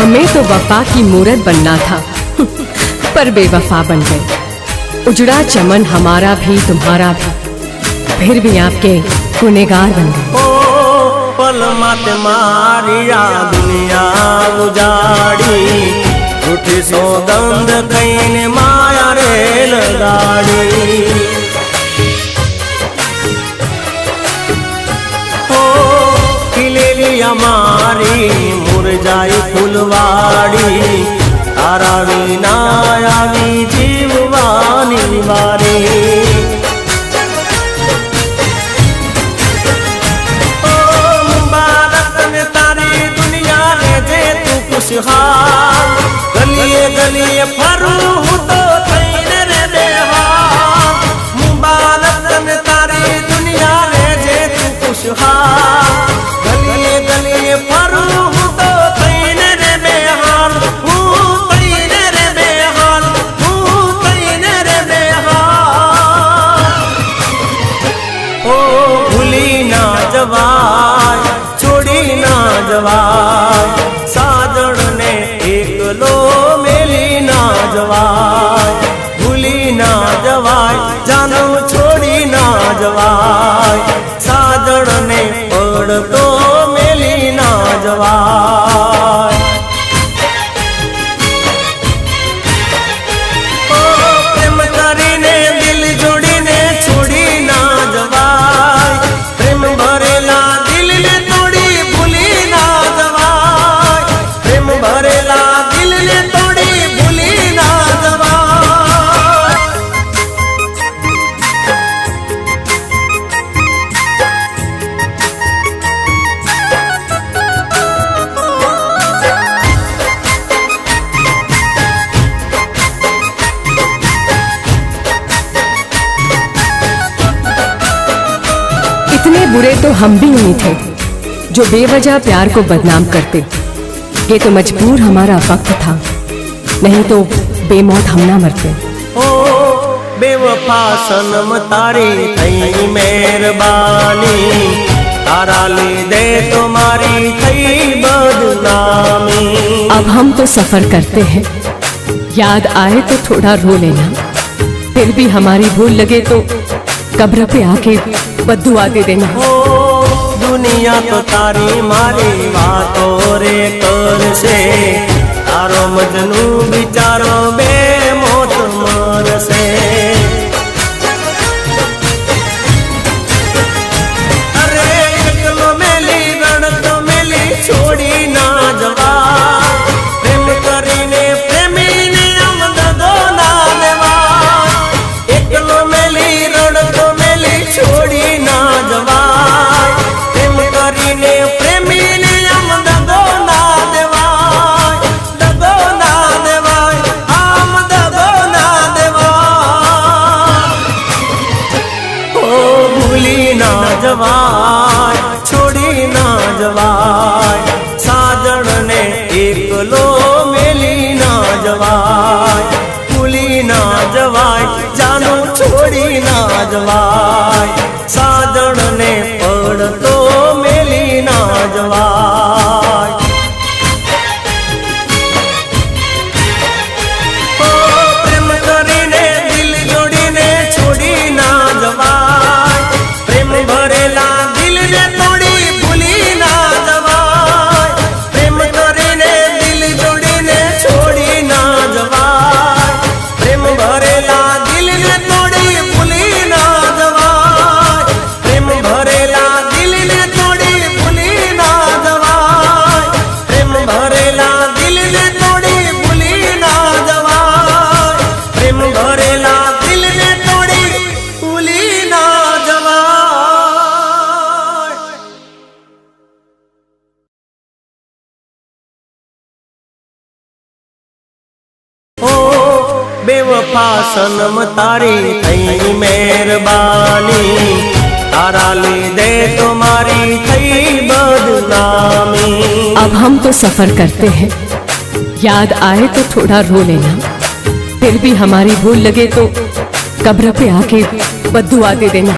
हमें तो वफा की मूरत बनना था पर बेवफा बन गए। उजड़ा चमन हमारा भी तुम्हारा भी, फिर भी आपके गुनहगार बन गए। पल मत मारिया दुनिया उजाड़ी, झूठी सौगंध कईने माया रेल गाड़ी। खिलेली हमारी मुरझाई फुलवाड़ी, तारा विना आवी जीववानी वारी। खुशहाल गलिए गलिए फरू तो थईने रे बेहाल, मुबारक में तारी दुनिया रे जे तू खुशहाल। गलिए गलिए फरू तो थईने रे बेहाल, थईने रे बेहाल, थईने रे बेहाल। ओ भूली ना जवाय छोड़ी ना जवाय, साजन ने एकलो मेली ना जवाय। भूली ना जवाय जानू छोड़ी ना जवाय, साजन ने पड़ तो मेली ना जवाय। प्रेम करीने दिल जोड़ीने छोड़ी ना जवाय, प्रेम भरेला दिल ने तोड़ी भूली ना जवाय। प्रेम भरेला दिल ने तोड़ी भूली ना जवाय। इतने बुरे तो हम भी नहीं थे जो बेवजह प्यार को बदनाम करते। ये तो मजबूर हमारा वक्त था, नहीं तो बेमौत हम ना मरते। ओ बेवफा सनम तारी थई मेहरबानी, तारा ली दे तुम्हारी थई बदनामी। अब हम तो सफर करते हैं, याद आए तो थोड़ा रो लेना, फिर भी हमारी भूल लगे तो कब्र पे आके बद्दुआ दे देना। दुनिया तो तारी मारी बातों रे कर से, तारो मजनू बिचारो बेमौत मर से। अरे एकलो मेली रण तो मेली छोड़ी ना जवाय, प्रेम करीने प्रेमी ने अमददो ना देवाय। एकलो मेली रण तो मेली छोड़ी ना जवाय, प्रेम करीने प्रेमी ने अमददो ना देवाय। ददो ना देवाय, अमददो ना देवाय। ओ भूली ना जवाय छोड़ी ना जवाय, साजन ने एकलो मेली ना जवाय। भूली ना जवाय जानू छोड़ी ना जवाय, साजन ने पड़ तो मेली ना जवाय। प्रेम करीने दिल जोड़ीने छोड़ी ना जवाय, प्रेम भरेला दिल ने तोड़ी भूली ना जवाय। प्रेम करीने दिल जोड़ीने छोड़ी ना जवाय, प्रेम भरेला दिल ने तोड़ी भूली ना जवाय। प्रेम भरेला दिल ने तोड़ी भूली ना जवाय, प्रेम भरेला दिल ने तोड़ी भूली ना जवाय। प्रेम भरेला दिल ने तोड़ी भूली ना जवाय। ओ बेवफा सनम तारी थई मेहरबानी, तारा ली दे तुम्हारी थई बदनामी। अब हम तो सफर करते हैं, याद आए तो थोड़ा रो लेना, फिर भी हमारी भूल लगे तो कब्र पे आके बद्दुआ दे देना।